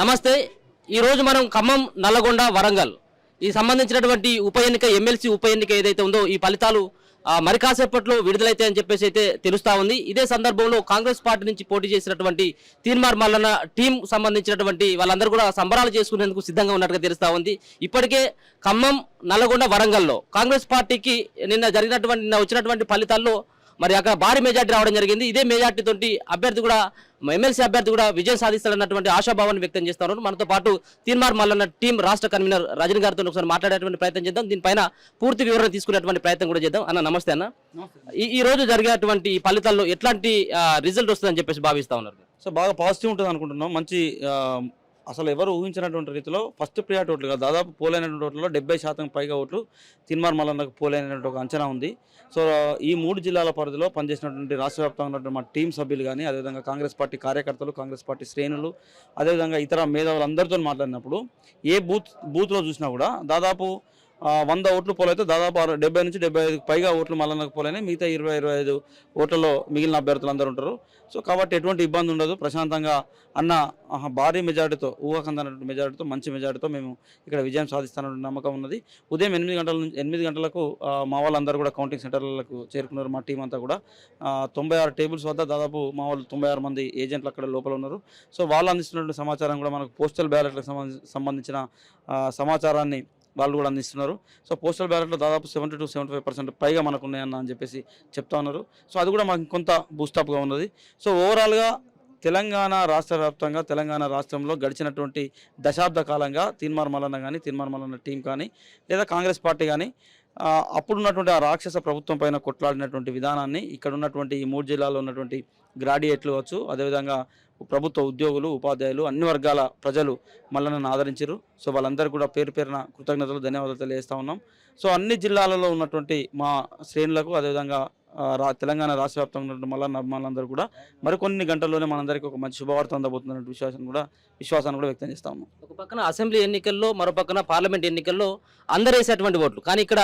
నమస్తే. ఈరోజు మనం ఖమ్మం, నల్లగొండ, వరంగల్ ఈ సంబంధించినటువంటి ఉప ఎన్నిక ఎమ్మెల్సీ ఉప ఎన్నిక ఏదైతే ఉందో ఈ ఫలితాలు మరి కాసేపట్లో విడుదలైతే అని చెప్పేసి అయితే తెలుస్తా ఉంది. ఇదే సందర్భంలో కాంగ్రెస్ పార్టీ నుంచి పోటీ చేసినటువంటి తీన్మార్ మల్లన్న టీం సంబంధించినటువంటి వాళ్ళందరూ కూడా సంబరాలు చేసుకునేందుకు సిద్ధంగా ఉన్నట్టుగా తెలుస్తా ఉంది. ఇప్పటికే ఖమ్మం, నల్లగొండ, వరంగల్లో కాంగ్రెస్ పార్టీకి నిన్న వచ్చినటువంటి ఫలితాల్లో మరి అక్కడ భారీ మెజార్టీ రావడం జరిగింది. ఇదే మెజార్టీ తోటి అభ్యర్థి కూడా ఎమ్మెల్సీ అభ్యర్థి కూడా విజయం సాధిస్తారన్నటువంటి ఆశాభావాన్ని వ్యక్తం చేస్తున్నారు. మనతో పాటు తీన్మార్ మల్లన్న టీం రాష్ట్ర కన్వీనర్ రజనీ గారితో ఒకసారి మాట్లాడేటువంటి ప్రయత్నం చేద్దాం. దీనిపైన పూర్తి వివరణ తీసుకునేటువంటి ప్రయత్నం కూడా చేద్దాం. అన్న నమస్తే అన్న. ఈ రోజు జరిగేటువంటి ఈ ఫలితాల్లో ఎట్లాంటి రిజల్ట్ వస్తుందని చెప్పేసి భావిస్తా ఉన్నారు? సో బాగా పాజిటివ్ ఉంటుంది అనుకుంటున్నాం. మంచి అసలు ఎవరు ఊహించినటువంటి రీతిలో ఫస్ట్ ప్రియారిటీ ఓట్లుగా దాదాపు పోలైనటువంటి ఓట్లలో 70% పైగా ఓట్లు తీన్మార్ మల్లన్నకు పోలైనటువంటి ఒక అంచనా ఉంది. సో ఈ 3 జిల్లాల పరిధిలో పనిచేసినటువంటి రాష్ట్ర వ్యాప్తంగా ఉన్నటువంటి మా టీం సభ్యులు కానీ, అదేవిధంగా కాంగ్రెస్ పార్టీ కార్యకర్తలు, కాంగ్రెస్ పార్టీ శ్రేణులు, అదేవిధంగా ఇతర మేధావులు అందరితో మాట్లాడినప్పుడు ఏ బూత్లో చూసినా కూడా దాదాపు 100 ఓట్లు పోలైతే దాదాపు 70 నుంచి 75 పైగా ఓట్లు మల్లన్నకు పోలైనాయి. మిగతా 20-25 ఓట్లలో మిగిలిన అభ్యర్థులు అందరూ ఉంటారు. సో కాబట్టి ఎటువంటి ఇబ్బంది ఉండదు. ప్రశాంతంగా అన్న భారీ మెజార్టీతో, ఊహకందనటువంటి మెజార్టీతో, మంచి మెజార్టీతో మేము ఇక్కడ విజయం సాధిస్తానన్న నమ్మకం ఉన్నది. ఉదయం 8 గంటలకు మా వాళ్ళందరూ కూడా కౌంటింగ్ సెంటర్లకు చేరుకున్నారు. మా టీం అంతా కూడా 96 టేబుల్స్ వద్ద దాదాపు మా వాళ్ళు 96 మంది ఏజెంట్లు అక్కడ లోపల ఉన్నారు. సో వాళ్ళు అందిస్తున్నటువంటి సమాచారం కూడా మనకు పోస్టల్ బ్యాలెట్లకు సంబంధించిన సమాచారాన్ని వాళ్ళు కూడా అందిస్తున్నారు. సో పోస్టల్ బ్యాలెట్లో దాదాపు 70-75% పైగా మనకు ఉన్నాయన్న అని చెప్పేసి చెప్తా ఉన్నారు. సో అది కూడా మాకు కొంత బూస్టప్గా ఉన్నది. సో ఓవరాల్గా తెలంగాణ రాష్ట్ర వ్యాప్తంగా, తెలంగాణ రాష్ట్రంలో గడిచినటువంటి దశాబ్ద కాలంగా తీన్మార్ మల్లన్న కానీ, తీన్మార్ మల్లన్న టీం కానీ, లేదా కాంగ్రెస్ పార్టీ కానీ అప్పుడున్నటువంటి ఆ రాక్షస ప్రభుత్వం పైన కొట్లాడినటువంటి విధానాన్ని ఇక్కడ ఉన్నటువంటి ఈ 3 జిల్లాల్లో ఉన్నటువంటి గ్రాడ్యుయేట్లు కావచ్చు, అదేవిధంగా ప్రభుత్వ ఉద్యోగులు, ఉపాధ్యాయులు, అన్ని వర్గాల ప్రజలు మల్లన్నను ఆదరించారు. సో వాళ్ళందరూ కూడా పేరు పేరున కృతజ్ఞతలు, ధన్యవాదాలు తెలియజేస్తూ ఉన్నాం. సో అన్ని జిల్లాలలో ఉన్నటువంటి మా శ్రేణులకు, అదేవిధంగా తెలంగాణ రాష్ట్ర వ్యాప్తంగా ఉన్నటువంటి మల్లన్న అభిమానులందరూ కూడా మరికొన్ని గంటల్లోనే మనందరికీ ఒక మంచి శుభవార్త అందబోతున్న విశ్వాసాన్ని కూడా వ్యక్తం చేస్తా ఉన్నాం. ఒక పక్కన అసెంబ్లీ ఎన్నికల్లో, మరో పక్కన పార్లమెంట్ ఎన్నికల్లో అందరూ వేసేటువంటి ఓట్లు, కానీ ఇక్కడ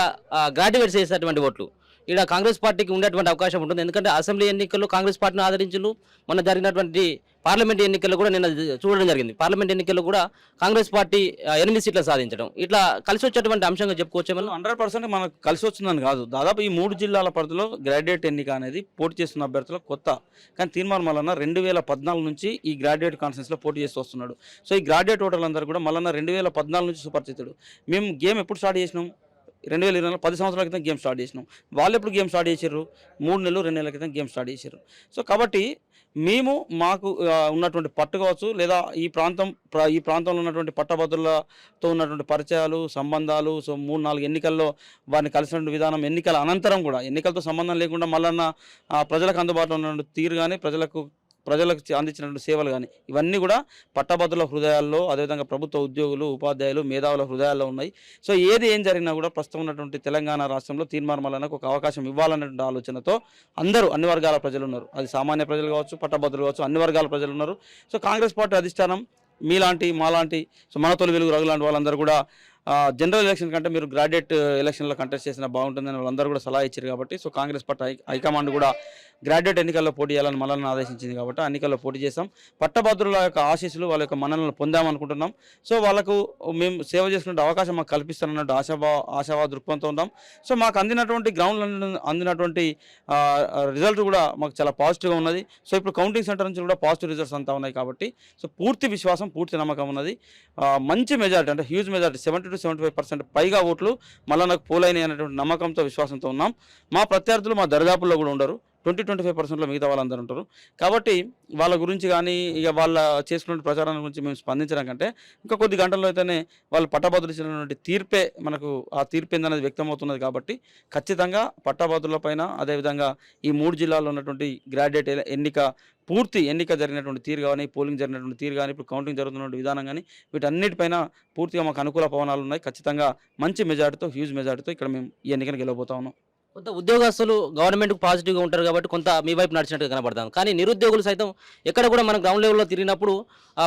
గ్రాడ్యుయేట్స్ వేసేటువంటి ఓట్లు ఇక్కడ కాంగ్రెస్ పార్టీకి ఉండేటువంటి అవకాశం ఉంటుంది. ఎందుకంటే అసెంబ్లీ ఎన్నికల్లో కాంగ్రెస్ పార్టీని ఆదరించారు. మొన్న జరిగినటువంటి పార్లమెంట్ ఎన్నికల్లో కూడా నిన్న చూడడం జరిగింది. పార్లమెంట్ ఎన్నికల్లో కూడా కాంగ్రెస్ పార్టీ 8 సీట్లు సాధించడం ఇట్లా కలిసి వచ్చేటువంటి అంశంగా చెప్పుకోవచ్చు. 100% మనకు కలిసి వచ్చిందని కాదు. దాదాపు ఈ 3 జిల్లాల పరిధిలో గ్రాడ్యుయేట్ ఎన్నిక అనేది పోటీ చేస్తున్న అభ్యర్థులు కొత్త. కానీ తీన్మార్ మల్లన్న 2014 నుంచి ఈ గ్రాడ్యుయేట్ కాన్ఫరెన్స్లో పోటీ చేస్తూ వస్తున్నాడు. సో ఈ గ్రాడ్యుయేట్ ఓటర్లందరూ కూడా మల్లన్న 2014 నుంచి సుపరిచితుడు. మేము గేమ్ ఎప్పుడు స్టార్ట్ చేసినాం? 2020 10 సంవత్సరాల క్రితం గేమ్ స్టార్ట్ చేసినాం. వాళ్ళు ఎప్పుడు గేమ్ స్టార్ట్ చేశారు? 3 నెలలు 2 నెలల క్రితం గేమ్ స్టార్ట్ చేశారు. సో కాబట్టి మాకు ఉన్నటువంటి పట్టు కావచ్చు, లేదా ఈ ప్రాంతంలో ఉన్నటువంటి పట్టభద్రులతో ఉన్నటువంటి పరిచయాలు, సంబంధాలు, సో 3-4 ఎన్నికల్లో వారిని కలిసినటువంటి విధానం, ఎన్నికల అనంతరం కూడా ఎన్నికలతో సంబంధం లేకుండా మల్లన్న ప్రజలకు అందుబాటులో ఉన్నటువంటి తీరు కానీ, ప్రజలకు అందించినటువంటి సేవలు కానీ, ఇవన్నీ కూడా పట్టభద్రుల హృదయాల్లో, అదేవిధంగా ప్రభుత్వ ఉద్యోగులు, ఉపాధ్యాయులు, మేధావుల హృదయాల్లో ఉన్నాయి. సో ఏం జరిగినా కూడా ప్రస్తుతం ఉన్నటువంటి తెలంగాణ రాష్ట్రంలో తీన్మార్ మల్లన్నకు ఒక అవకాశం ఇవ్వాలన్నటువంటి ఆలోచనతో అన్ని వర్గాల ప్రజలు ఉన్నారు. అది సామాన్య ప్రజలు కావచ్చు, పట్టభద్రులు కావచ్చు, అన్ని వర్గాల ప్రజలు ఉన్నారు. సో కాంగ్రెస్ పార్టీ అధిష్టానం మాలాంటి సో మన తొలి వెలుగు రఘు లాంటి వాళ్ళందరూ కూడా జనరల్ ఎలక్షన్ కంటే మీరు గ్రాడ్యుయేట్ ఎలక్షన్లో కంటెస్ట్ చేసినా బాగుంటుందని వాళ్ళందరూ కూడా సలహా ఇచ్చారు. కాబట్టి సో కాంగ్రెస్ పార్టీ హైకమాండ్ కూడా గ్రాడ్యుయేట్ ఎన్నికల్లో పోటీ చేయాలని మల్లన్న ఆదేశించింది. కాబట్టి ఎన్నికల్లో పోటీ చేసాం. పట్టభద్రుల యొక్క ఆశీస్సులు, వాళ్ళ యొక్క మన్ననలు పొందామనుకుంటున్నాం. సో వాళ్ళకు మేము సేవ చేసుకునే అవకాశం మాకు కల్పిస్తానన్నట్టు ఆశావాద దృక్పథంతో ఉన్నాం. సో మాకు అందినటువంటి రిజల్ట్ కూడా మాకు చాలా పాజిటివ్గా ఉన్నది. సో ఇప్పుడు కౌంటింగ్ సెంటర్ నుంచి కూడా పాజిటివ్ రిజల్ట్స్ అంతా ఉన్నాయి. కాబట్టి సో పూర్తి విశ్వాసం, పూర్తి నమ్మకం ఉన్నది. మంచి మెజారిటీ, అంటే హ్యూజ్ మెజారిటీ, 70-75% పైగా ఓట్లు మల్లన్నకు పోలైనాయి అనేటువంటి నమ్మకంతో, విశ్వాసంతో ఉన్నాం. మా ప్రత్యర్థులు మా దరిదాపుల్లో కూడా ఉండరు. 20-25%లో మిగతా వాళ్ళందరూ ఉంటారు. కాబట్టి వాళ్ళ గురించి కానీ, ఇక వాళ్ళ చేసుకున్న ప్రచారాల గురించి మేము స్పందించడం కంటే ఇంకా కొద్ది గంటల్లో అయితేనే వాళ్ళు పట్టభద్రులు ఇచ్చినటువంటి తీర్పే మనకు ఆ తీర్పు ఏందనేది వ్యక్తమవుతున్నది. కాబట్టి ఖచ్చితంగా పట్టభద్రుల పైన, అదేవిధంగా ఈ 3 జిల్లాల్లో ఉన్నటువంటి గ్రాడ్యుయేట్ ఎన్నిక జరిగినటువంటి తీరు కానీ, పోలింగ్ జరిగినటువంటి తీరు కానీ, ఇప్పుడు కౌంటింగ్ జరుగుతున్నటువంటి విధానం కానీ, వీటన్నిటిపైన పూర్తిగా మాకు అనుకూల పవనాలు ఉన్నాయి. ఖచ్చితంగా మంచి మెజార్టీతో, హ్యూజ్ మెజార్టీతో ఇక్కడ మేము ఈ ఎన్నికను గెలవబోతా ఉన్నాం. కొంత ఉద్యోగస్తులు గవర్నమెంట్కి పాజిటివ్గా ఉంటారు కాబట్టి కొంత మీ వైపు నడిచినట్టుగా కనబడతాం. కానీ నిరుద్యోగులు సైతం ఎక్కడ కూడా మనం గ్రౌండ్ లెవెల్లో తిరిగినప్పుడు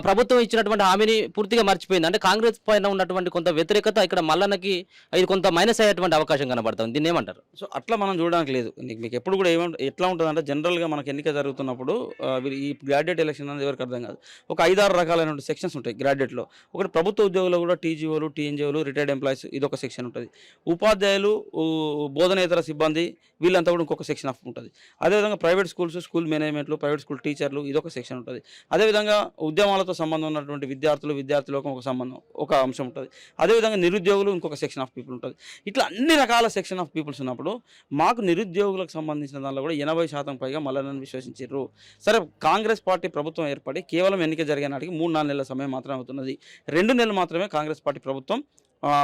ప్రభుత్వం ఇచ్చినటువంటి హామీని పూర్తిగా మర్చిపోయింది. అంటే కాంగ్రెస్ పైన ఉన్నటువంటి కొంత వ్యతిరేకత ఇక్కడ మల్లన్నకి ఇది కొంత మైనస్ అయ్యేటువంటి అవకాశం కనబడుతుంది. దీన్ని ఏమంటారు? సో అట్లా మనం చూడడానికి లేదు. మీకు ఎప్పుడు కూడా ఎట్లా ఉంటుందంటే జనరల్గా మనకు ఎన్నిక జరుగుతున్నప్పుడు ఈ గ్రాడ్యుయేట్ ఎలక్షన్ అనేది ఎవరికి అర్థం కాదు. ఒక 5-6 రకాలైన సెక్షన్స్ ఉంటాయి గ్రాడ్యుయేట్లో. ఒకటి ప్రభుత్వ ఉద్యోగులు కూడా టీజీఓలు, టీఎన్జీఓలు, రిటైర్డ్ ఎంప్లాయీస్ ఇదొక సెక్షన్ ఉంటుంది. ఉపాధ్యాయులు, బోధనేతర సిబ్బంది వీళ్ళంతా కూడా ఇంకొక సెక్షన్ ఆఫ్ ఉంటుంది. అదేవిధంగా ప్రైవేట్ స్కూల్స్, స్కూల్ మేనేజ్మెంట్లు, ప్రైవేట్ స్కూల్ టీచర్లు ఇదొక సెక్షన్ ఉంటుంది. అదేవిధంగా ఉద్యమాలతో సంబంధం ఉన్నటువంటి విద్యార్థులకు ఒక అంశం ఉంటుంది. అదేవిధంగా నిరుద్యోగులు ఇంకొక సెక్షన్ ఆఫ్ పీపుల్ ఉంటుంది. ఇట్లా అన్ని రకాల సెక్షన్ ఆఫ్ పీపుల్స్ ఉన్నప్పుడు మాకు నిరుద్యోగులకు సంబంధించిన దానిలో కూడా 80% పైగా మల్లన్నను విశ్వసించారు. సరే, కాంగ్రెస్ పార్టీ ప్రభుత్వం ఏర్పడి కేవలం ఎన్నిక జరిగే నాటికి 3-4 నెలల సమయం మాత్రమే అవుతున్నది. 2 నెలలు మాత్రమే కాంగ్రెస్ పార్టీ ప్రభుత్వం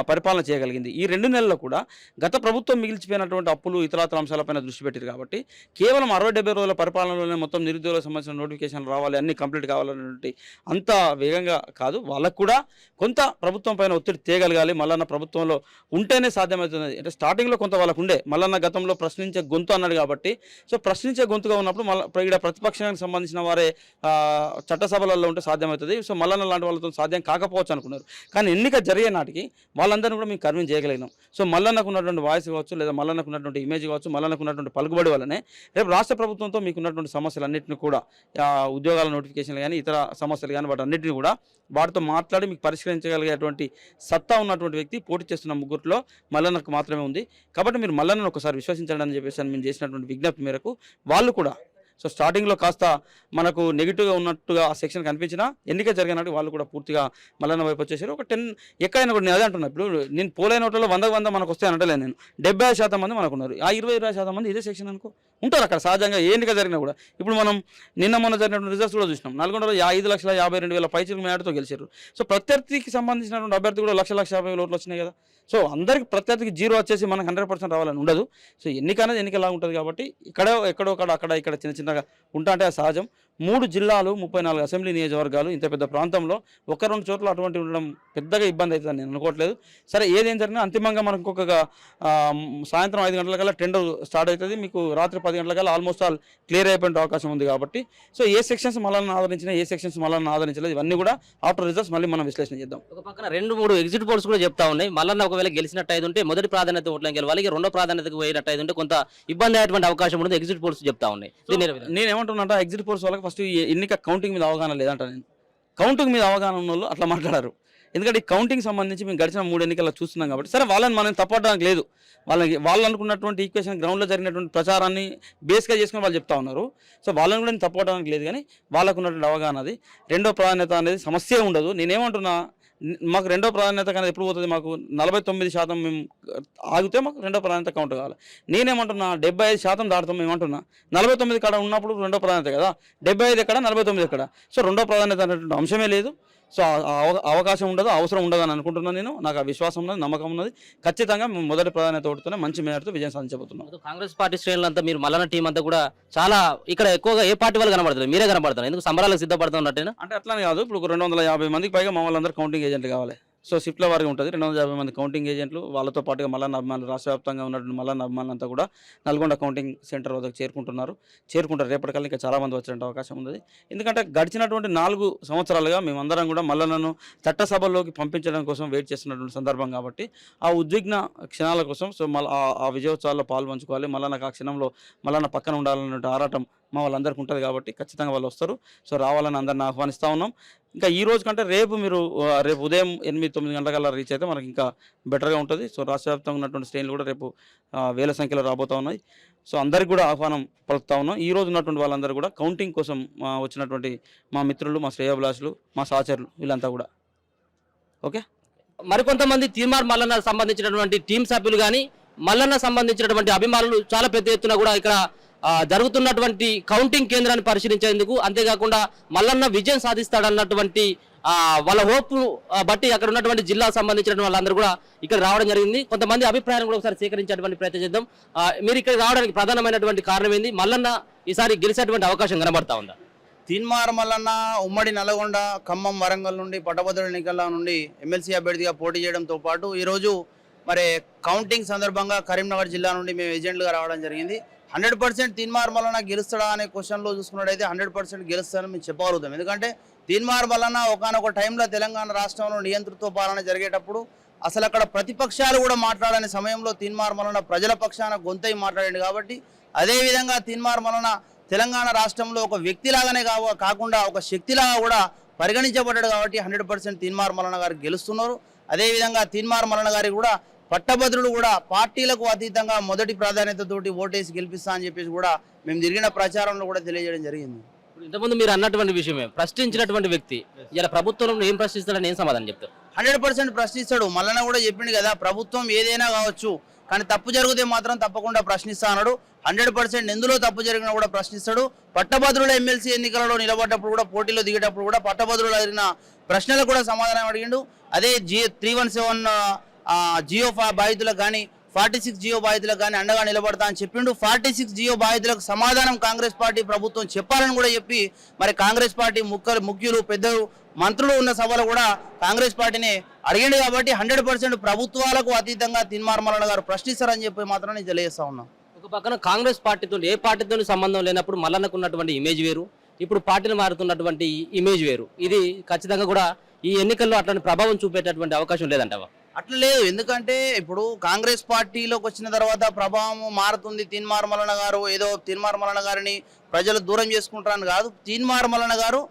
పరిపాలన చేయగలిగింది. ఈ 2 నెలల్లో కూడా గత ప్రభుత్వం మిగిల్చిపోయినటువంటి అప్పులు, ఇతరాతర అంశాలపైన దృష్టి పెట్టారు కాబట్టి కేవలం 60-70 రోజుల పరిపాలనలోనే మొత్తం నిరుద్యోగులకు సంబంధించిన నోటిఫికేషన్లు రావాలి, అన్ని కంప్లీట్ కావాలన్నటువంటి అంత వేగంగా కాదు. వాళ్ళకు కూడా కొంత ప్రభుత్వం పైన ఒత్తిడి తేగలగాలి. మల్లన్న ప్రభుత్వంలో ఉంటేనే సాధ్యమవుతుంది. అంటే స్టార్టింగ్లో కొంత వాళ్ళకు ఉండే, మల్లన్న గతంలో ప్రశ్నించే గొంతు అన్నాడు కాబట్టి, సో ప్రశ్నించే గొంతుగా ఉన్నప్పుడు ఇక్కడ ప్రతిపక్షానికి సంబంధించిన వారే చట్టసభలలో ఉంటే సాధ్యమవుతుంది. సో మల్లన్న లాంటి వాళ్ళతో సాధ్యం కాకపోవచ్చు అనుకున్నారు. కానీ ఎన్నిక జరిగే నాటికి వాళ్ళందరినీ కూడా మేము కన్విన్స్ చేయగలిగినాం. సో మల్లన్నకు ఉన్నటువంటి వాయిస్ కావచ్చు, లేదా మల్లన్నకు ఉన్నటువంటి ఇమేజ్ కావచ్చు, మల్లన్నకు ఉన్నటువంటి పలుకుబడి వల్లనే రేపు రాష్ట్ర ప్రభుత్వంతో మీకు ఉన్నటువంటి సమస్యలన్నింటినీ కూడా ఉద్యోగాల నోటిఫికేషన్లు కానీ ఇతర సమస్యలు కానీ వాటన్నిటిని కూడా వాటితో మాట్లాడి మీకు పరిష్కరించగలిగేటువంటి సత్తా ఉన్నటువంటి వ్యక్తి పోటీ చేస్తున్న ముగ్గురిలో మల్లన్నకు మాత్రమే ఉంది. కాబట్టి మీరు మల్లన్నను ఒకసారి విశ్వసించండి అని చెప్పేసి మేము చేసినటువంటి విజ్ఞప్తి మేరకు వాళ్ళు కూడా సో స్టార్టింగ్లో కాస్త మనకు నెగిటివ్గా ఉన్నట్టుగా ఆ సెక్షన్ కనిపించినా ఎన్నిక జరిగినట్టు వాళ్ళు కూడా పూర్తిగా మల్లన్న వైపు వచ్చేసారు. ఒక 10 ఎక్కడైనా కూడా నేను అదే అంటున్నా. ఇప్పుడు నేను పోలైన ఓట్లలో 100 మనకు వస్తే అనట్లేదు. నేను 70% మంది మనకు ఉన్నారు. ఆ 20-20% మంది ఇదే సెక్షన్ అనుకో ఉంటారు అక్కడ సహజంగా ఏ ఎన్నిక జరిగినా కూడా. ఇప్పుడు మనం మొన్న జరిగినటువంటి రిజల్ట్స్ కూడా చూసినాం. నల్గొండలో 5,52,000 పైచిలకు మేడతో గెలిచారు. సో ప్రత్యర్థికి సంబంధించినటువంటి అభ్యర్థి కూడా 1,50,50,000 ఓట్లు వచ్చినాయి కదా. సో అందరికి ప్రత్యర్థికి 0 వచ్చేసి మనకు 100% రావాలని ఉండదు. సో ఎన్నిక అనేది ఎన్నికలా ఉంటుంది కాబట్టి ఎక్కడో ఇక్కడ చిన్న చిన్నగా ఉంటా అంటే సహజం. 3 జిల్లాలు, 34 అసెంబ్లీ నియోజకవర్గాలు, ఇంత పెద్ద ప్రాంతంలో 1-2 చోట్ల అటువంటి ఉండడం పెద్దగా ఇబ్బంది అవుతుందని నేను అనుకోవట్లేదు. సరే, ఏదేం జరిగినా అంతిమంగా మనకు ఇంకొక సాయంత్రం 5 గంటలకల్లా టెండర్ స్టార్ట్ అవుతుంది. మీకు రాత్రి 10 గంటలకల్లా ఆల్మోస్ట్ ఆల్ క్లియర్ అయిపోయే అవకాశం ఉంది. కాబట్టి సో ఏ సెక్షన్స్ మళ్ళీ ఆదరించినా, ఏ సెక్షన్స్ మళ్ళీ ఆదరించలేదు, ఇవన్నీ కూడా ఆఫ్టర్ రిజల్ట్స్ మళ్ళీ మనం విశ్లేషణ చేద్దాం. ఒక పక్కన 2-3 ఎగ్జిట్ పోల్స్ కూడా చెప్తా ఉన్నాయి. మల్లన్న ఒకవేళ గెలిచినట్టు అయితే ఉంటే మొదటి ప్రాధాన్యత ఓట్లను గెలవాలి, రెండో ప్రాధాన్యతకు పోయినట్టు అయితే ఉంటే కొంత ఇబ్బంది అయ్యేటువంటి అవకాశం ఉంటుంది. ఎగ్జిట్ పోల్స్ చెప్తా ఉన్నాయి. నేను ఏమంటున్నా, ఎగ్జిట్ పోల్స్ వాళ్ళకి ఫస్ట్ ఎన్నిక కౌంటింగ్ మీద అవగాహన లేదంట. నేను కౌంటింగ్ మీద అవగాహన ఉన్న వాళ్ళు అట్లా మాట్లాడారు. ఎందుకంటే ఈ కౌంటింగ్ సంబంధించి మేము గడిచిన 3 ఎన్నికల్లో చూస్తున్నాం కాబట్టి సరే వాళ్ళని మనం తప్పడానికి లేదు. వాళ్ళు అనుకున్నటువంటి ఈక్వేషన్ గ్రౌండ్లో జరిగినటువంటి ప్రచారాన్ని బేస్గా చేసుకుని వాళ్ళు చెప్తా ఉన్నారు. సో వాళ్ళని కూడా నేను తప్పడానికి లేదు. కానీ వాళ్ళకు ఉన్నటువంటి అవగాహన అది. రెండో ప్రాధాన్యత అనేది సమస్య ఉండదు. నేనేమంటున్నా, మాకు రెండో ప్రాధాన్యత కానీ ఎప్పుడు పోతుంది, మాకు 49% మేము ఆగితే మాకు రెండో ప్రాధాన్యత కౌంట్ కావాలి. నేనేమంటున్నా 75% దాటుతాం ఏమంటున్నా. 49 కాడ ఉన్నప్పుడు రెండో ప్రాధాన్యత కదా, 75 ఎక్కడ, 49 ఎక్కడ. సో రెండో ప్రాధాన్యత అనేటువంటి అంశమే లేదు. సో అవకాశం ఉండదు, అవసరం ఉండదు అని అనుకుంటున్నాను. నేను నాకు ఆ విశ్వాసం ఉన్నది, నమ్మకం ఉన్నది. ఖచ్చితంగా మొదటి ప్రాధాన్యత ఓటుతోనే మంచి మేరతో విజయం సాధించబోతున్నాం. కాంగ్రెస్ పార్టీ శ్రేణులంతా మీరు మల్లన్న టీం అంతా కూడా చాలా ఇక్కడ ఎక్కువగా ఏ పార్టీ వాళ్ళు కనబడతారు, మీరే కనబడతారు. ఎందుకు సంబరాలకు సిద్ధపడుతున్నట్టేనా? అంటే అట్లానే కాదు. ఇప్పుడు 250 మందికి పైగా మా వాళ్ళందరూ కౌంటింగ్ ఏజెంట్లు కావాలి. సో షిఫ్ట్ల వారికి ఉంటుంది. 250 మంది కౌంటింగ్ ఏజెంట్లు, వాళ్ళతో పాటుగా మల్లన్న అభిమానులు, రాష్ట్ర వ్యాప్తంగా ఉన్నటువంటి మల్లన్న అభిమానులు అంతా కూడా నల్గొండ కౌంటింగ్ సెంటర్ వద్దకు చేరుకుంటారు. రేపటికల్లా ఇంకా చాలామంది వచ్చే అవకాశం ఉంది. ఎందుకంటే గడిచినటువంటి 4 సంవత్సరాలుగా మేమందరం కూడా మల్లన్నను చట్టసభల్లోకి పంపించడం కోసం వెయిట్ చేస్తున్నటువంటి సందర్భం కాబట్టి ఆ ఉద్విగ్న క్షణాల కోసం సో ఆ విజయోత్సవాల్లో పాల్పంచుకోవాలి. మల్లన్నకు ఆ క్షణంలో మల్లన్న పక్కన ఉండాలన్న ఆరాటం మా వాళ్ళందరికీ ఉంటుంది కాబట్టి ఖచ్చితంగా వాళ్ళు వస్తారు. సో రావాలని అందరిని ఆహ్వానిస్తూ ఉన్నాం. ఇంకా ఈ రోజు కంటే రేపు ఉదయం 8-9 గంటలకల్లా రీచ్ అయితే మనకి ఇంకా బెటర్గా ఉంటుంది. సో రాష్ట్ర వ్యాప్తంగా ఉన్నటువంటి శ్రేణులు కూడా రేపు వేల సంఖ్యలో రాబోతూ ఉన్నాయి. సో అందరికి కూడా ఆహ్వానం పలుకుతా ఉన్నాం. ఈ రోజు ఉన్నటువంటి వాళ్ళందరూ కూడా కౌంటింగ్ కోసం వచ్చినటువంటి మా మిత్రులు, మా శ్రేయోభిలాషులు, మా సహచరులు వీళ్ళంతా కూడా ఓకే. మరికొంతమంది తీర్మార్ మల్లన్న సంబంధించినటువంటి టీం సభ్యులు కానీ మల్లన్న సంబంధించినటువంటి అభిమానులు చాలా పెద్ద ఎత్తున కూడా ఇక్కడ జరుగుతున్నటువంటి కౌంటింగ్ కేంద్రాన్ని పరిశీలించేందుకు, అంతేకాకుండా మల్లన్న విజయం సాధిస్తాడన్నటువంటి వాళ్ళ హోప్ బట్టి అక్కడ ఉన్నటువంటి జిల్లాకు సంబంధించిన వాళ్ళందరూ కూడా ఇక్కడ రావడం జరిగింది. కొంతమంది అభిప్రాయాన్ని కూడా ఒకసారి సేకరించేటువంటి ప్రయత్నం చేద్దాం. మీరు ఇక్కడ రావడానికి ప్రధానమైనటువంటి కారణం ఏంది? మల్లన్న ఈసారి గెలిచేటువంటి అవకాశం కనబడతా ఉందా? తీన్మార్ మల్లన్న ఉమ్మడి నల్గొండ, ఖమ్మం, వరంగల్ నుండి పట్టభద్రుల ఎన్నికల నుండి ఎమ్మెల్సీ అభ్యర్థిగా పోటీ చేయడంతో పాటు ఈరోజు మరి కౌంటింగ్ సందర్భంగా కరీంనగర్ జిల్లా నుండి మేము ఏజెంట్లుగా రావడం జరిగింది. 100% తీన్మార్ మల్లన్న గెలుస్తాడా అనే క్వశ్చన్లో చూసుకున్నట్టయితే 100% గెలుస్తారని మేము చెప్పగలుగుతాం. ఎందుకంటే తీన్మార్ మల్లన్న ఒకనొక టైంలో తెలంగాణ రాష్ట్రంలో నియంతృత్వ పాలన జరిగేటప్పుడు అసలు అక్కడ ప్రతిపక్షాలు కూడా మాట్లాడని సమయంలో తీన్మార్ మల్లన్న ప్రజల పక్షాన గొంతై మాట్లాడండి. కాబట్టి అదేవిధంగా తీన్మార్ మల్లన్న తెలంగాణ రాష్ట్రంలో ఒక వ్యక్తిలాగానే కాకుండా ఒక శక్తిలాగా కూడా పరిగణించబడ్డాడు. కాబట్టి 100% తీన్మార్ మల్లన్న గారు గెలుస్తున్నారు. అదేవిధంగా తీన్మార్ మల్లన్న గారికి కూడా పట్టభద్రులు కూడా పార్టీలకు అతీతంగా మొదటి ప్రాధాన్యతతోటి ఓటేసి గెలిపిస్తా అని చెప్పేసి కూడా మేము తిరిగిన ప్రచారంలో కూడా తెలియజేయడం జరిగింది. ఇంతకుముందు మీరు అన్నటువంటి విషయమే ప్రశ్నించినటువంటి వ్యక్తి ఇలా ప్రభుత్వంలో ఏం ప్రశ్నిస్తాడని ఏం సమాధానం చెప్తారు? 100% ప్రశ్నిస్తాడు. మల్లన్న కూడా చెప్పిండు కదా, ప్రభుత్వం ఏదైనా కావచ్చు కానీ తప్పు జరిగితే మాత్రం తప్పకుండా ప్రశ్నిస్తా అన్నాడు. 100% ఎందులో తప్పు జరిగినా కూడా ప్రశ్నిస్తాడు. పట్టభద్రుల ఎమ్మెల్సీ ఎన్నికలలో నిలబడ్డప్పుడు కూడా పోటీలో దిగేటప్పుడు కూడా పట్టభద్రులు అడిగిన ప్రశ్నలకు కూడా సమాధానం అడిగిండు. అదే 317 జియో బాధితులకు కానీ 46 జియో బాధితులకు కానీ అండగా నిలబడతా అని చెప్పిండు. 46 జియో బాధితులకు సమాధానం కాంగ్రెస్ పార్టీ ప్రభుత్వం చెప్పాలని కూడా చెప్పి మరి కాంగ్రెస్ పార్టీ ముఖ్యులు పెద్దలు మంత్రులు ఉన్న సభలో కూడా కాంగ్రెస్ పార్టీని అడిగిండు. కాబట్టి 100% ప్రభుత్వాలకు అతీతంగా తీన్మార్ మల్లన్న గారు ప్రశ్నిస్తారని చెప్పి మాత్రం నేను తెలియజేస్తా ఉన్నాను. ఒక పక్కన కాంగ్రెస్ పార్టీతో ఏ పార్టీతో సంబంధం లేనప్పుడు మల్లన్నకు ఉన్నటువంటి ఇమేజ్ వేరు, ఇప్పుడు పార్టీలు మారుతున్నటువంటి ఇమేజ్ వేరు. ఇది ఖచ్చితంగా కూడా ఈ ఎన్నికల్లో అట్లాంటి ప్రభావం చూపేటటువంటి అవకాశం లేదంటావా? అట్లా లేదు. ఎందుకంటే ఇప్పుడు కాంగ్రెస్ పార్టీలోకి వచ్చిన తర్వాత ప్రభావం మారుతుంది. తీన్మార్ మల్లన్న గారు ఏదో తీన్మార్ మల్లన్న గారిని ప్రజలు దూరం చేసుకుంటారని కాదు. తీన్మార్ మల్లన్న గారు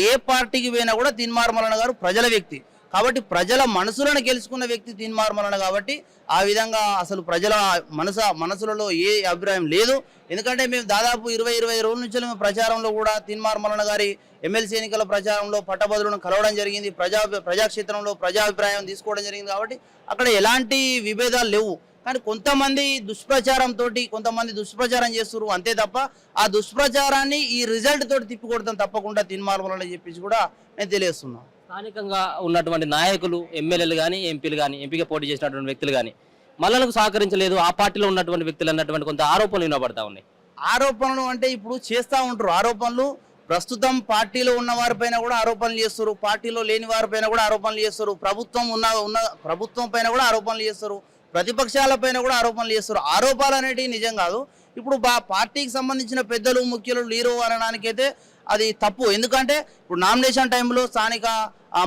ఏ పార్టీకి పోయినా కూడా తీన్మార్ మల్లన్న గారు ప్రజల వ్యక్తి. కాబట్టి ప్రజల మనసులను గెలుచుకున్న వ్యక్తి తీన్మార్ మల్లన్న. కాబట్టి ఆ విధంగా అసలు ప్రజల మనసులలో ఏ అభిప్రాయం లేదు. ఎందుకంటే మేము దాదాపు 20 రోజుల నుంచి మేము ప్రచారంలో కూడా తీన్మార్ మల్లన్న గారి ఎమ్మెల్సీ ఎన్నికల ప్రచారంలో పట్టభద్రులను కలవడం జరిగింది. ప్రజాక్షేత్రంలో ప్రజాభిప్రాయం తీసుకోవడం జరిగింది. కాబట్టి అక్కడ ఎలాంటి విభేదాలు లేవు. కానీ కొంతమంది దుష్ప్రచారం చేస్తున్నారు అంతే తప్ప ఆ దుష్ప్రచారాన్ని ఈ రిజల్ట్ తోటి తిప్పికొడతాం తప్పకుండా తీన్మార్ మల్లన్న చెప్పేసి కూడా నేను తెలియజేస్తున్నాను. స్థానికంగా ఉన్నటువంటి నాయకులు, ఎమ్మెల్యేలు కానీ, ఎంపీలు కానీ, ఎంపీగా పోటీ చేసినటువంటి వ్యక్తులు కానీ మల్లన్నకు సహకరించలేదు, ఆ పార్టీలో ఉన్నటువంటి వ్యక్తులు అన్నటువంటి కొంత ఆరోపణలు వినబడతా ఉన్నాయి. ఆరోపణలు అంటే ఇప్పుడు చేస్తూ ఉంటారు ఆరోపణలు. ప్రస్తుతం పార్టీలో ఉన్న వారిపైన కూడా ఆరోపణలు చేస్తారు, పార్టీలో లేని వారిపైన కూడా ఆరోపణలు చేస్తారు, ప్రభుత్వం పైన కూడా ఆరోపణలు చేస్తారు, ప్రతిపక్షాలపైన కూడా ఆరోపణలు చేస్తారు. ఆరోపణలు అనేటివి నిజం కాదు. ఇప్పుడు పార్టీకి సంబంధించిన పెద్దలు ముఖ్యులు లీరో అనడానికైతే అది తప్పు. ఎందుకంటే ఇప్పుడు నామినేషన్ టైంలో స్థానిక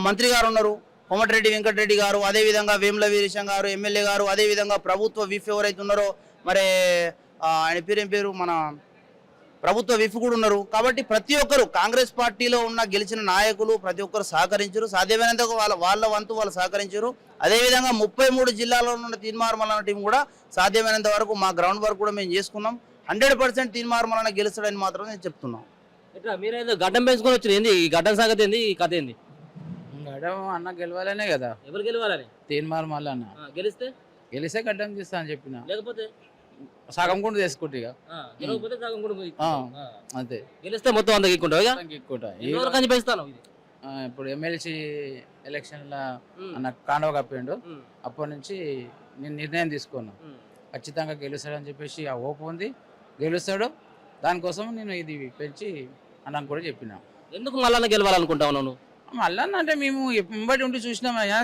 మంత్రి గారు ఉన్నారు, కోమటిరెడ్డి వెంకటరెడ్డి గారు, అదేవిధంగా వేముల వీరేశం గారు ఎమ్మెల్యే గారు, అదేవిధంగా ప్రభుత్వ విఫ్ ఎవరైతే ఉన్నారో మరి ఆయన పేరు మన ప్రభుత్వ విఫ్ కూడా ఉన్నారు. కాబట్టి ప్రతి ఒక్కరు కాంగ్రెస్ పార్టీలో ఉన్న గెలిచిన నాయకులు ప్రతి ఒక్కరు సహకరించారు. సాధ్యమైనంత వాళ్ళ వంతు వాళ్ళు సహకరించారు. అదేవిధంగా 33 జిల్లాలో ఉన్న తీన్మార్ మల్లన్న టీం కూడా సాధ్యమైనంత వరకు మా గ్రౌండ్ వర్క్ కూడా మేము చేసుకున్నాం. 100% తీన్మార్ మల్లన్న గెలుస్తాడని మాత్రం నేను చెప్తున్నాం. ఇట్లా మీరేదో గడ్డం పెంచుకొని వచ్చారు, ఏంది ఈ గడ్డం సంగతి, ఏంది ఈ కథ ఏంది? గడ్డం అన్న గెలవాలనే కదా. ఎవరు గెలవాలని? తీన్మార్ మల్లన్న గెలిస్తే గడ్డం తీస్తా అని చెప్పిన, లేకపోతే సగం కూడా తీసుకుంటే ఇక గెలవకపోతే సగం కూడా అంతే. గెలిస్తే మొత్తం అంత గీక్కుంటా పెంచుతాను. ఇప్పుడు ఎమ్మెల్సీ ఎలక్షన్ల అన్న కాండవ కప్పిండు. అప్పటి నుంచి నేను నిర్ణయం తీసుకున్నా, ఖచ్చితంగా గెలుస్తాడని చెప్పేసి ఆ ఓపు ఉంది, గెలుస్తాడు. దానికోసం నేను ఇది పెంచి అన్నకు కూడా చెప్పిన. ఎందుకు మల్లన్న గెలవాలనుకుంటావు నువ్వు? మల్లన్న అంటే మేము ముంబటి ఉండి చూసినామయ్యా,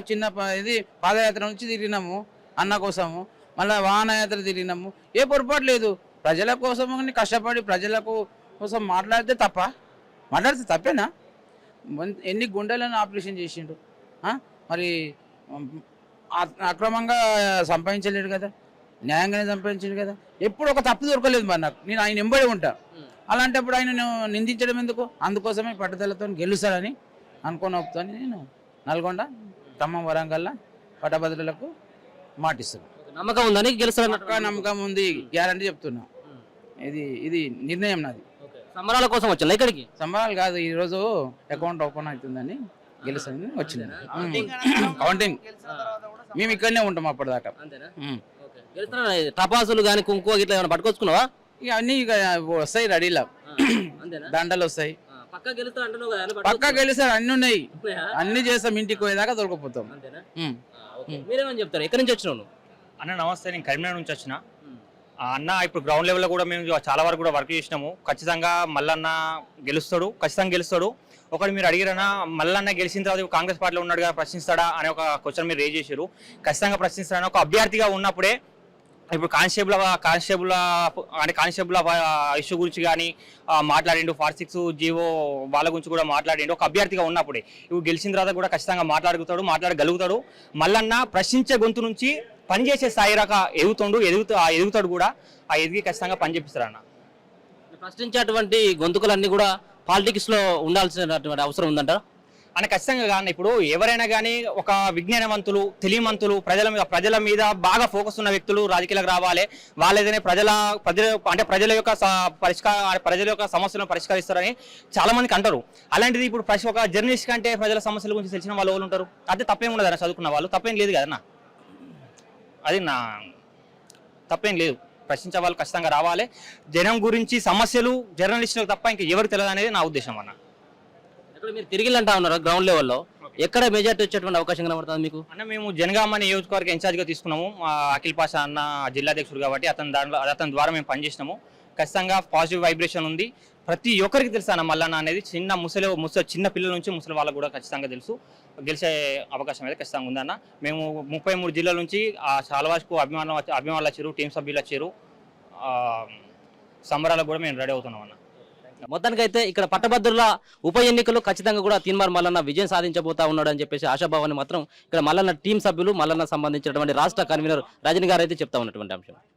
ఇది పాదయాత్ర నుంచి తిరిగినాము అన్న కోసము, మళ్ళీ వాహనయాత్ర తిరిగినాము. ఏ పొరపాటు లేదు. ప్రజల కోసం కష్టపడి ప్రజల కోసం మాట్లాడితే తప్పేనా? ఎన్ని గుండెలను ఆపరేషన్ చేసిండు, మరి అక్రమంగా సంపాదించలేడు కదా, న్యాయంగానే సంపాదించాడు కదా. ఎప్పుడు ఒక తప్పు దొరకలేదు మరి నాకు. నేను ఆయన ఎంబడి ఉంటా. అలాంటప్పుడు ఆయన నిందించడం ఎందుకు? అందుకోసమే పట్టుదలతో గెలుస్తాడని అనుకుని ఒప్పుతాను. నేను నల్గొండ, ఖమ్మం, వరంగల్ పట్టభద్రులకు మాటిస్తున్నాను. నమ్మకం ఉందని గెలుస్తాడు? నమ్మకం ఉంది, గ్యారంటీ చెప్తున్నా. ఇది నిర్ణయం నాది. సంబరాల కోసం వచ్చా ఇక్కడికి? సంబరాలు కాదు, ఈరోజు అకౌంట్ ఓపెన్ అవుతుందని గెలుస్తాను వచ్చింది. కౌంటింగ్ మేము ఇక్కడనే ఉంటాం అప్పటిదాకా. టపాసులు కానీ కుంకుమ గిట్లా ఏమైనా పట్టుకొచ్చుకున్నావా? ఇక అన్ని ఇక వస్తాయి రెడీలా, దండలు వస్తాయి. పక్కా గెలుస్తారు, అన్ని ఉన్నాయి, అన్ని చేస్తాం. ఇంటికి పోయేదాకా దొరకపోతాం. మీరేమని చెప్తారు? ఎక్కడి నుంచి వచ్చినావు అన్న? నమస్తే, నేను కరీంనగర్ నుంచి వచ్చిన అన్న. ఇప్పుడు గ్రౌండ్ లెవెల్లో కూడా మేము చాలా వరకు కూడా వర్క్ చేసినాము. ఖచ్చితంగా మల్లన్న ఖచ్చితంగా గెలుస్తాడు. ఒకటి మీరు అడిగిరనా మల్లన్న గెలిచిన తర్వాత కాంగ్రెస్ పార్టీలో ఉన్నాడుగా ప్రశ్నిస్తాడా అనే ఒక క్వశ్చన్ మీరు రేజ్ చేశారు. ఖచ్చితంగా ప్రశ్నిస్తాడని ఒక అభ్యర్థిగా ఉన్నప్పుడే ఇప్పుడు కానిస్టేబుల్ ఇష్యూ గురించి కానీ మాట్లాడిండు. 46 జీవో వాళ్ళ గురించి కూడా మాట్లాడిండు. ఒక అభ్యర్థిగా ఉన్నప్పుడే ఇప్పుడు గెలిచిన తర్వాత కూడా ఖచ్చితంగా మాట్లాడగలుగుతాడు. మల్లన్న ప్రశ్నించే గొంతు నుంచి పనిచేసే స్థాయి రక ఎదుగుతాడు కూడా. ఆ ఎదిగి ఖచ్చితంగా పని చేపిస్తాడు అన్న. ప్రశ్నించేటువంటి గొంతుకలన్నీ కూడా పాలిటిక్స్ లో ఉండాల్సినటువంటి అవసరం ఉందంటారా? అని ఖచ్చితంగా కానీ ఇప్పుడు ఎవరైనా కానీ ఒక విజ్ఞానవంతులు, తెలియమంతులు, ప్రజల మీద బాగా ఫోకస్ ఉన్న వ్యక్తులు రాజకీయాలకు రావాలి. వాళ్ళేదైనా ప్రజల యొక్క సమస్యలను పరిష్కరిస్తారని చాలా మందికి అంటారు. అలాంటిది ఇప్పుడు ఒక జర్నలిస్ట్ కంటే ప్రజల సమస్యల గురించి తెలిసిన వాళ్ళు ఉంటారు. అదే తప్పేం ఉండదు అన్న, చదువుకున్న వాళ్ళు తప్పేం లేదు కదన్నా. అది తప్పేం లేదు. ప్రశ్నించే వాళ్ళు ఖచ్చితంగా రావాలి. జనం గురించి సమస్యలు జర్నలిస్టులకు తప్ప ఇంకా ఎవరికి తెలియదు అనేది నా ఉద్దేశం అన్న. ఇక్కడ మీరు తిరిగిలంటా ఉన్నారు గ్రౌండ్ లెవెల్లో, ఎక్కడ మెజార్టీ వచ్చేటువంటి అవకాశం కనబడుతుంది మీకు? అన్న మేము జనగామ నియోజకవర్గ ఇన్ఛార్జ్గా తీసుకున్నాము. అఖిల్ పాషా అన్న జిల్లాధ్యక్షుడు కాబట్టి అతని ద్వారా మేము పనిచేసినాము. ఖచ్చితంగా పాజిటివ్ వైబ్రేషన్ ఉంది. ప్రతి ఒక్కరికి తెలుసు అన్న మల్లన్న అనేది. చిన్న పిల్లల నుంచి ముసలి వాళ్ళకు కూడా ఖచ్చితంగా తెలుసు. గెలిచే అవకాశం అయితే ఖచ్చితంగా ఉందన్న. మేము 33 జిల్లాల నుంచి చాలా వరకు అభిమానులు వచ్చారు, టీం సభ్యులు వచ్చారు. సంబరాలకు కూడా మేము రెడీ అవుతున్నాం అన్న. మొత్తానికైతే ఇక్కడ పట్టభద్రుల ఉప ఎన్నికలు ఖచ్చితంగా కూడా తీన్మార్ మల్లన్న విజయం సాధించబోతా ఉన్నాడు అని చెప్పేసి ఆశాభావాన్ని మాత్రం ఇక్కడ మల్లన్న టీం సభ్యులు, మల్లన్న సంబంధించినటువంటి రాష్ట్ర కన్వీనర్ రజనీ గారు అయితే చెప్తా ఉన్నటువంటి అంశం.